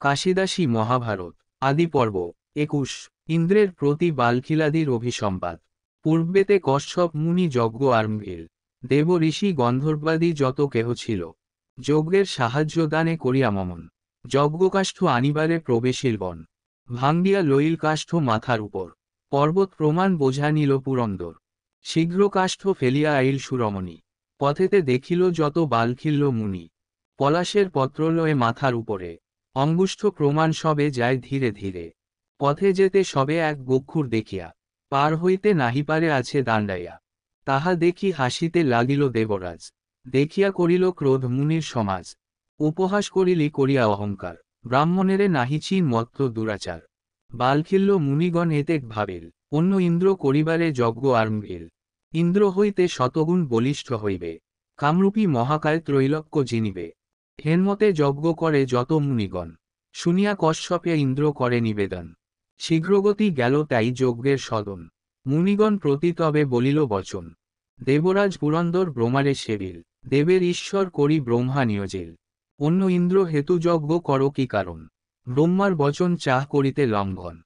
কাশিদাসী মহাভারত আদি পর্ব 21। ইন্দ্রের প্রতি বালখিলাদির অভিসম্পাদ। পূর্বেতে কশ্যপ মুনি যজ্ঞ আরম্ভিল। দেব ঋষি গন্ধর্বাদি যত কেহ ছিল, যজ্ঞের সাহায্য দানে করিয়া মমন। যজ্ঞকাষ্ঠ আনিবারে প্রবেশিলবন, ভাঙ্গিয়া লইল কাষ্ঠ মাথার উপর। পর্বত প্রমাণ বোঝা নিল পুরন্দর, শীঘ্র কাষ্ঠ ফেলিয়া আইল সুরমণি। পথেতে দেখিল যত বালখিল্য মুনি, পলাশের পত্রলয়ে মাথার উপরে। অঙ্গুষ্ঠ প্রমাণ সবে যায় ধীরে ধীরে, পথে যেতে সবে এক গক্ষুর দেখিয়া। পার হইতে নাহি পারে আছে দাণ্ডাইয়া, তাহা দেখি হাসিতে লাগিল দেবরাজ। দেখিয়া করিল ক্রোধ মুনির সমাজ, উপহাস করিলি করিয়া অহংকার। ব্রাহ্মণেরে নাহি চিন মত্ত দুরাচার, বালখিল্য মুনিগণ এতেক ভাবিল। অন্য ইন্দ্র করিবারে যজ্ঞ আরম্ভিল, ইন্দ্র হইতে শতগুণ বলিষ্ঠ হইবে। কামরূপী মহাকায় ত্রৈলোক্য জিনিবে, হেনমতে যজ্ঞ করে যত মুনিগণ। শুনিয়া কশ্যপে ইন্দ্র করে নিবেদন, শীঘ্রগতি গেল তাই যজ্ঞের সদন। মুনিগণ প্রতি তবে বলিল বচন, দেবরাজ পুরন্দর ব্রহ্মারে সেবিল। দেবের ঈশ্বর করি ব্রহ্মা নিয়োজিল, অন্য ইন্দ্র হেতু যজ্ঞ কর কি কারণ। ব্রহ্মার বচন চাহ করিতে লঙ্ঘন,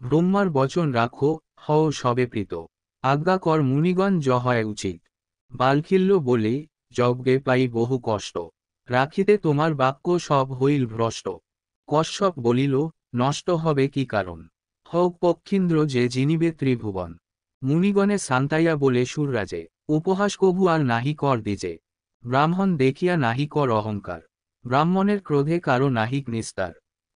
ব্রহ্মার বচন রাখো হও সবে প্রীত। আজ্ঞা কর মুনিগণ য হয় উচিত, বালখিল্য বলে যজ্ঞে পাই বহু কষ্ট। রাখিতে তোমার বাক্য সব হইল ভ্রষ্ট। কশ্যপ বলিল নষ্ট হবে কি কারণ, হোক পক্ষীন্দ্র যে জিনিবে ত্রিভুবন। মুনিগণে সান্তাইয়া বলে সুররাজে, উপহাস কভু আর নাহি কর দিজে। ব্রাহ্মণ দেখিয়া নাহি কর অহংকার, ব্রাহ্মণের ক্রোধে কারো নাহিক নিস্তার।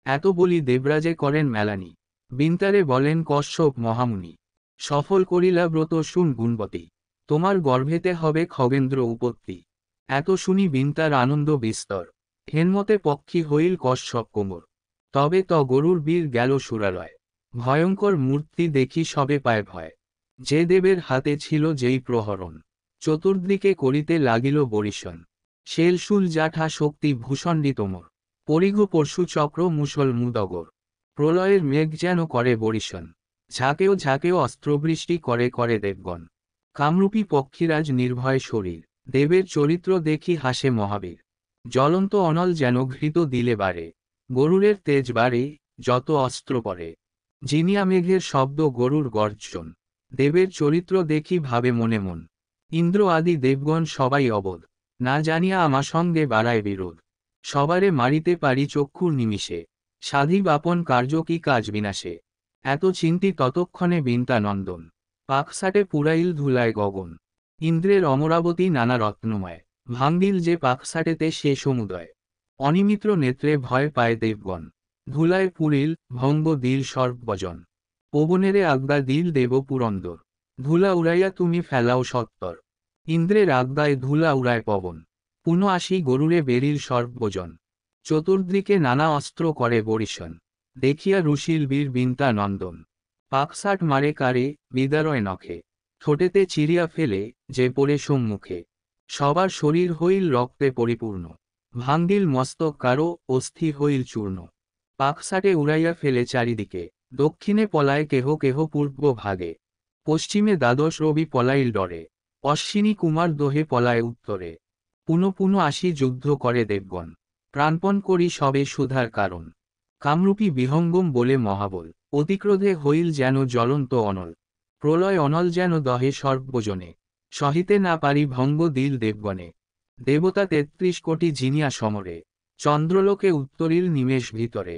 এত বলি দেবরাজে করেন মেলানি, বিন্তারে বলেন কশ্যপ মহামুনি। সফল করিলা ব্রত শুন গুণবতী, তোমার গর্ভেতে হবে খগেন্দ্র উপত্তি। এত শুনি বিন্তার আনন্দ বিস্তর, হেনমতে পক্ষী হইল কশ্যপ কোমর। তবে ত গরুর বীর গেল সুরালয়, ভয়ঙ্কর মূর্তি দেখি সবে পায় ভয়। যে দেবের হাতে ছিল যেই প্রহরণ, চতুর্দিকে করিতে লাগিল বরিশন। শেলশুল জাঠা শক্তি ভূষণ্ডী তোমর, পরিঘ পরশু চক্র মুসল মুদগর। প্রলয়ের মেঘ যেন করে বরিশন, ঝাঁকেও ঝাঁকেও অস্ত্রবৃষ্টি করে করে দেবগণ। কামরূপী পক্ষীরাজ নির্ভয় শরীর, দেবের চরিত্র দেখি হাসে মহাবীর। জ্বলন্ত অনল যেন ঘৃত দিলে বারে, গরুরের তেজ বাড়ে যত অস্ত্র পরে। জিনিয়া মেঘের শব্দ গরুর গর্জন, দেবের চরিত্র দেখি ভাবে মনে মন। ইন্দ্র আদি দেবগণ সবাই অবোধ, না জানিয়া আমা সঙ্গে বাড়ায় বিরোধ। সবারে মারিতে পারি চক্ষুর নিমিষে, সাধিব আপন কার্য কি কাজ বিনাশে। এত চিন্তি ততক্ষণে বিন্তা নন্দন, পাকসাটে পুরাইল ধুলায় গগন। ইন্দ্রের অমরাবতী নানা রত্নময়, ভাঙ্গিল যে পাকসাটেতে সে সমুদয়। অনিমিত্র নেত্রে ভয় পায় দেবগণ, ধুলায় পুরিল ভঙ্গ দিল সর্বজন। পবনেরে আজ্ঞা দিল দেব পুরন্দর, ধুলা উড়াইয়া তুমি ফেলাও সত্তর। ইন্দ্রের আজ্ঞায় ধুলা উড়ায় পবন, পুনঃ আসি গরুরে বেরিল সর্বজন। চতুর্দিকে নানা অস্ত্র করে বরিশন, দেখিয়া রুশিল বীর বিন্তা নন্দন। পাকসাট মারে কারে বিদারয় নখে, ঠোঁটেতে চিরিয়া ফেলে যে পড়ে সম্মুখে। সবার শরীর হইল রক্তে পরিপূর্ণ, ভাঙ্গিল মস্তক কারো অস্থি হইল চূর্ণ। পাকসাটে উড়াইয়া ফেলে চারিদিকে, দক্ষিণে পলায় কেহ কেহ পূর্ব ভাগে। পশ্চিমে দ্বাদশ রবি পলাইল ডরে, অশ্বিনী কুমার দোহে পলায় উত্তরে। পুনঃ পুনঃ আসি যুদ্ধ করে দেবগণ, প্রাণপণ করি সবে সুধার কারণ। কামরূপী বিহঙ্গম বলে মহাবল, অতিক্রোধে হইল যেন জ্বলন্ত অনল। প্রলয় অনল যেন দহে সর্বজনে, সহিতে না পারি ভঙ্গ দিল দেবগণে। দেবতা ৩৩ কোটি জিনিয়া সমরে, চন্দ্রলোকে উত্তরিল নিমেষ ভিতরে।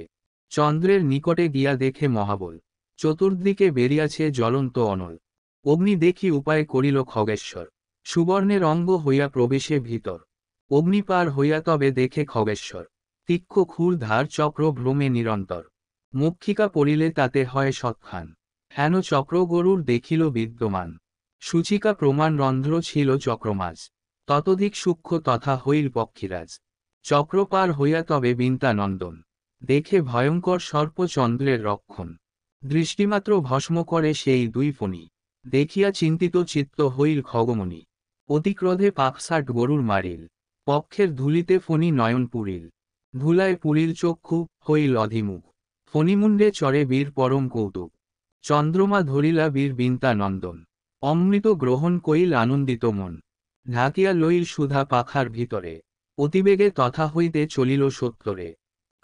চন্দ্রের নিকটে গিয়া দেখে মহাবল, চতুর্দিকে বেরিয়াছে জ্বলন্ত অনল। অগ্নি দেখি উপায় করিল খগেশ্বর, সুবর্ণের অঙ্গ হইয়া প্রবেশে ভিতর। অগ্নিপার হইয়া তবে দেখে খগেশ্বর, তীক্ষ্ণ ক্ষুর ধার চক্র ভ্রমে নিরন্তর। মক্ষিকা পড়িলে তাতে হয় সৎখান, হেন চক্র গরুর দেখিল বিদ্যমান। সূচিকা প্রমাণ রন্ধ্র ছিল চক্রমাজ, ততোধিক সূক্ষ্ম তথা হইল পক্ষীরাজ। চক্রপার হইয়া তবে বিন্তা নন্দন, দেখে ভয়ঙ্কর সর্প চন্দ্রের রক্ষণ। দৃষ্টিমাত্র ভস্ম করে সেই দুই ফণি, দেখিয়া চিন্তিত চিত্ত হইল খগমণি। অতিক্রোধে পাকসাট গরুর মারিল, পক্ষের ধুলিতে ফণি নয়ন পুরিল। ধুলায় পুরিল চক্ষু হইল অধিমুখ, ফণিমুণ্ডে চরে বীর পরম কৌতুক। চন্দ্রমা ধরিলা বীর বিন্তা নন্দন, অমৃত গ্রহণ কইল আনন্দিত মন। ঢাকিয়া লইল সুধা পাখার ভিতরে, অতিবেগে তথা হইতে চলিল সত্তরে।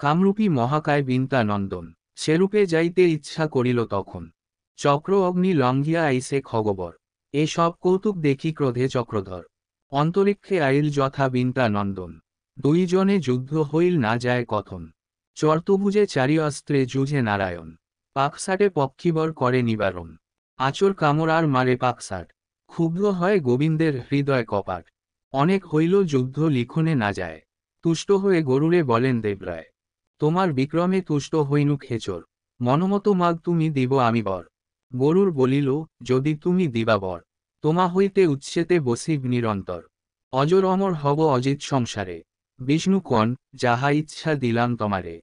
কামরূপী মহাকায় বিন্তা নন্দন, সেরূপে যাইতে ইচ্ছা করিল তখন। চক্র অগ্নি লঙ্ঘিয়া আইসে খগবর, এ সব কৌতুক দেখি ক্রোধে চক্রধর। অন্তরিক্ষে আইল যথা বিন্তা নন্দন, দুইজনে যুদ্ধ হইল না যায় কথন। চর্তুভুজে চারি অস্ত্রে যুঝে নারায়ণ, পাকসাটে পক্ষীবর করে নিবারণ। আচর কামড় আর মারে পাকসাট, ক্ষুব্ধ হয় গোবিন্দের হৃদয় কপাট। অনেক হইল যুদ্ধ লিখনে না যায়, তুষ্ট হয়ে গরুরে বলেন দেবরায়। তোমার বিক্রমে তুষ্ট হইনু খেচর, মনমত মাগ তুমি দিব আমি বর। গরুর বলিল, যদি তুমি দিবা বর, তোমা হইতে উচ্ছেতে বসিব নিরন্তর। অজর অমর হব অজিত সংসারে, বিষ্ণু কন, যাহা ইচ্ছা দিলাম তোমারে।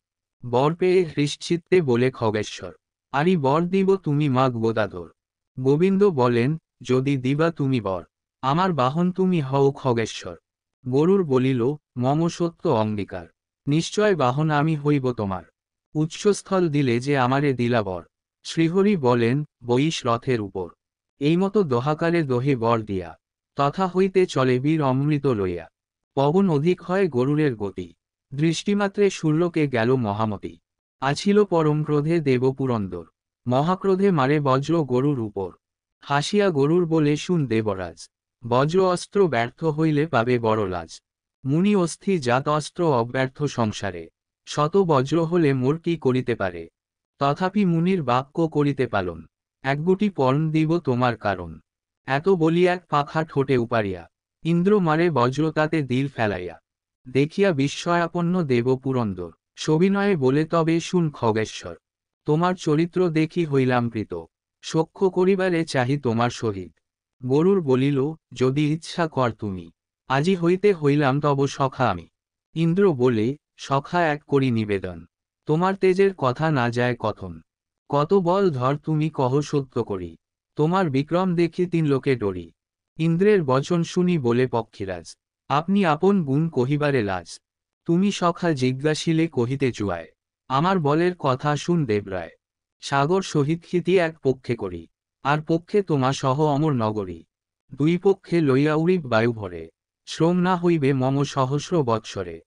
বর পেয়ে হৃশ্চিত্তে বলে খগেশ্বর, আরি বর দিব তুমি মাগ গোদাধর। গোবিন্দ বলেন, যদি দিবা তুমি বর, আমার বাহন তুমি হও খগেশ্বর। গরুর বলিল, মম সত্য অঙ্গীকার, নিশ্চয় বাহন আমি হইব তোমার। উৎসস্থল দিলে যে আমারে দিলা বর। শ্রীহরি বলেন, বইস রথের উপর, এইমতো দোহাকারে দোহে বর দিয়া। তথা হইতে চলে বীর অমৃত লইয়া, পবন অধিক হয় গরুরের গতি। দৃষ্টিমাত্রে শূল্যকে গেল মহামতি, আছিল পরম ক্রোধে দেব পুরন্দর। মহাক্রোধে মারে বজ্র গরুর উপর, হাসিয়া গরুর বলে শুন দেবরাজ। বজ্র অস্ত্র ব্যর্থ হইলে পাবে বড় লাজ। মুনি অস্থি জাত অস্ত্র অব্যর্থ সংসারে, শত বজ্র হলে মোর কি করিতে পারে। তথাপি মুনির বাক্য করিতে পালন, একগুটি পর্ণ দিব তোমার কারণ। এত বলি এক পাখা ঠোঁটে উপারিয়া, ইন্দ্র মারে বজ্র তাতে দিল ফেলাইয়া। দেখিয়া বিস্ময়াপন্ন দেব পুরন্দর, সবিনয়ে বলে তবে শুন খগেশ্বর। তোমার চরিত্র দেখি হইলাম প্রীত, সখ্য করিবারে চাহি তোমার সহিত। গরুর বলিল, যদি ইচ্ছা কর তুমি, আজি হইতে হইলাম তব সখা আমি। ইন্দ্র বলে, সখা এক করি নিবেদন, তোমার তেজের কথা না যায় কথন। কত বল ধর তুমি কহ সত্য করি, তোমার বিক্রম দেখি তিন লোকে ডরি। ইন্দ্রের বচন শুনি বলে পক্ষীরাজ, আপনি আপন গুণ কহিবারে লাজ। তুমি সখা জিজ্ঞাসিলে কহিতে চুয়ায়, আমার বলের কথা শুন দেবরায়। সাগর সহিত ক্ষিতি এক পক্ষে করি, আর পক্ষে তোমা সহ অমর নগরী। দুই পক্ষে লইয়া উড়িব বায়ু ভরে, শ্রম না হইবে মম সহস্র বৎসরে।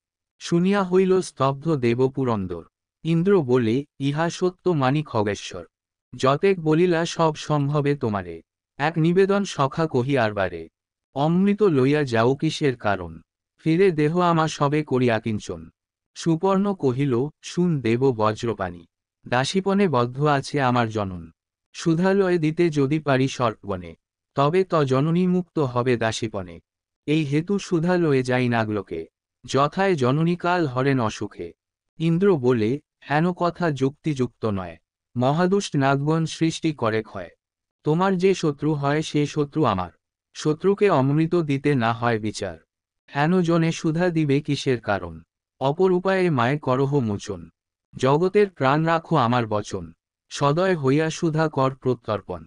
শুনিয়া হইল স্তব্ধ দেব পুরন্দর। ইন্দ্র বলে, ইহা সত্য মানি খগেশ্বর। যতেক বলিলা সব সম্ভবে তোমারে, এক নিবেদন সখা কহি আরবারে। অমৃত লইয়া যাও কিসের কারণ, ফিরে দেহ আমা সবে করিয়া কিঞ্চন। সুপর্ণ কহিল, শুন দেব বজ্রপাণি, দাসীপনে বদ্ধ আছে আমার জনন। সুধালয়ে দিতে যদি পারি সর্পবনে, তবে জননী মুক্ত হবে দাসীপনে। এই হেতু সুধালয়ে যাই নাগলোকে, যথায় জননী কাল হরেন অসুখে। ইন্দ্র বলে, হেন কথা যুক্তিযুক্ত নয়, মহাদুষ্ট নাগগণ সৃষ্টি করে ক্ষয়। তোমার যে শত্রু হয় সে শত্রু আমার, শত্রুকে অমৃত দিতে না হয় বিচার। হেন জনে সুধা দিবে কিসের কারণ, অপর উপায়ে মায়ে করহ মোচন। জগতের প্রাণ রাখো আমার বচন, সদয় হইয়া সুধা কর প্রত্যর্পণ।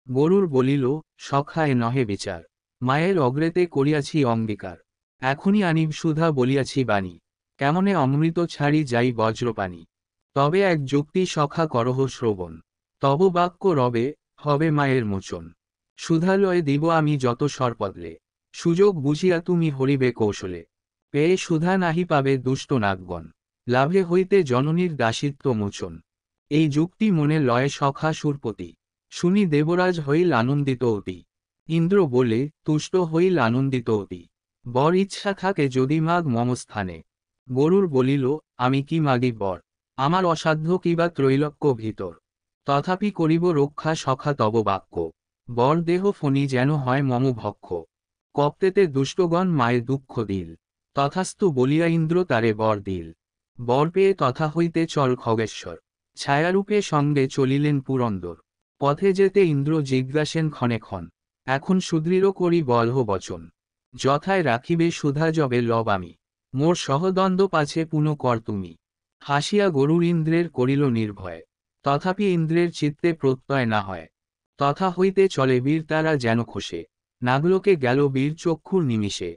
গরুর বলিল, সখায় নহে বিচার, মায়ের অগ্রেতে করিয়াছি অঙ্গীকার। এখনই আনিব সুধা বলিয়াছি বাণী, কেমনে অমৃত ছাড়ি যাই বজ্রপানি। তবে এক যুক্তি সখা করহ শ্রবণ, তব বাক্য রবে, হবে মায়ের মোচন। সুধালয়ে দিব আমি যত সর্পদলে, সুযোগ বুঝিয়া তুমি হরিবে কৌশলে। পেয়ে সুধা নাহি পাবে দুষ্ট নাগগণ, লাভে হইতে জননীর দাসিত্ব মোচন। এই যুক্তি মনে লয়ে সখা সুরপতি, শুনি দেবরাজ হইল আনন্দিত অতি। ইন্দ্র বলে, তুষ্ট হইল আনন্দিত অতি, বর ইচ্ছা থাকে যদি মাগ মম স্থানে। গরুর বলিল, আমি কি মাগি বর, আমার অসাধ্য কিবা ত্রৈলোক্য ভিতর। তথাপি করিব রক্ষা সখা তব বাক্য, বর দেহ ফণি যেন হয় মম ভক্ষ। কপ্তেতে দুষ্টগণ মায়ে দুঃখ দিল, তথাস্তু বলিয়া ইন্দ্র তারে বর দিল। বর পেয়ে তথা হইতে চল খগেশ্বর, ছায়ারূপে সঙ্গে চলিলেন পুরন্দর। পথে যেতে ইন্দ্র জিজ্ঞাসেন ক্ষণে ক্ষণ, এখন সুদৃঢ় করি বলহ বচন। যথায় রাখিবে সুধা যবে লব আমি, মোর সহদ্বন্দ্ব পাছে পুনঃ কর তুমি। হাসিয়া গরুর ইন্দ্রের করিল নির্ভয়, তথাপি ইন্দ্রের চিত্তে প্রত্যয় না হয়। তথা হইতে চলে বীর তারা যেন খসে, নাগলোকে গেল বীর চক্ষুর নিমিষে।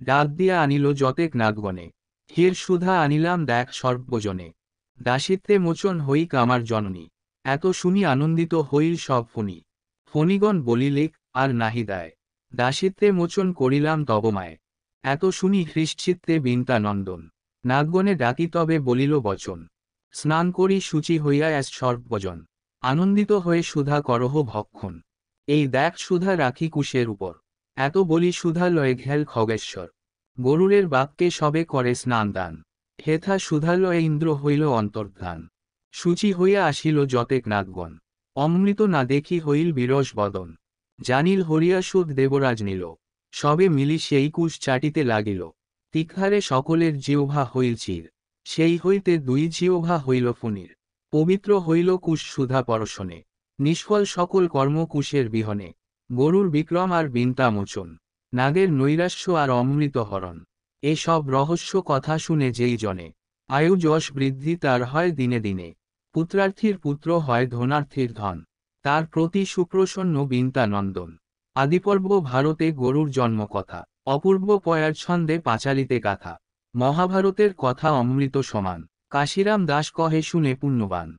ডাক দিয়া আনিল যতেক নাগগণে, হের সুধা আনিলাম দেখ সর্বজনে। দাসিত্বে মোচন হইক আমার জননী, এত শুনি আনন্দিত হইল সব ফণি। ফণিগণ বলিলেক, আর নাহি দায়, দাসিত্বে মোচন করিলাম তব মায়। এত শুনি হৃশ্চিত্তে বিন্তা নন্দন, নাগগণে ডাকি তবে বলিল বচন, স্নান করি শুচি হইয়া এস সর্বজন, আনন্দিত হয়ে সুধা করহ ভক্ষণ, এই দেখ সুধা রাখি কুশের উপর, এত বলি সুধা লয়ে ঘেল খগেশ্বর, গরুরের বাপকে সবে করে স্নান দান, হেথা সুধা লয়ে ইন্দ্র হইল অন্তর্ধান, শুচি হইয়া আসিল যতেক নাগগণ, অমৃত না দেখি হইল বিরস বদন, জানিল হরিয়া সুদ দেবরাজ নিল, সবে মিলি সেই কুশ চাটিতে লাগিল, তীক্ষ্ণারে সকলের জিহ্বা হইল চির, সেই হইতে দুই জিহ্বা হইল ফণির, পবিত্র হইল কুশ সুধা পরশনে, নিষ্ফল সকল কর্ম কুশের বিহনে, গরুর বিক্রম আর বিন্তা মোচন, নাগের নৈরাশ্য আর অমৃত হরণ, এসব রহস্য কথা শুনে যেই জনে, আয়ু যশ বৃদ্ধি তার হয় দিনে দিনে, পুত্রার্থীর পুত্র হয় ধনার্থীর ধন, তার প্রতি সুপ্রসন্ন বিন্তা নন্দন। আদিপর্ব ভারতে গরুর জন্মকথা, অপূর্ব পয়ার ছন্দে পাঁচালিতে গাথা, মহাভারতের কথা অমৃত সমান, কাশিরাম দাস কহে শুনে পুণ্যবান।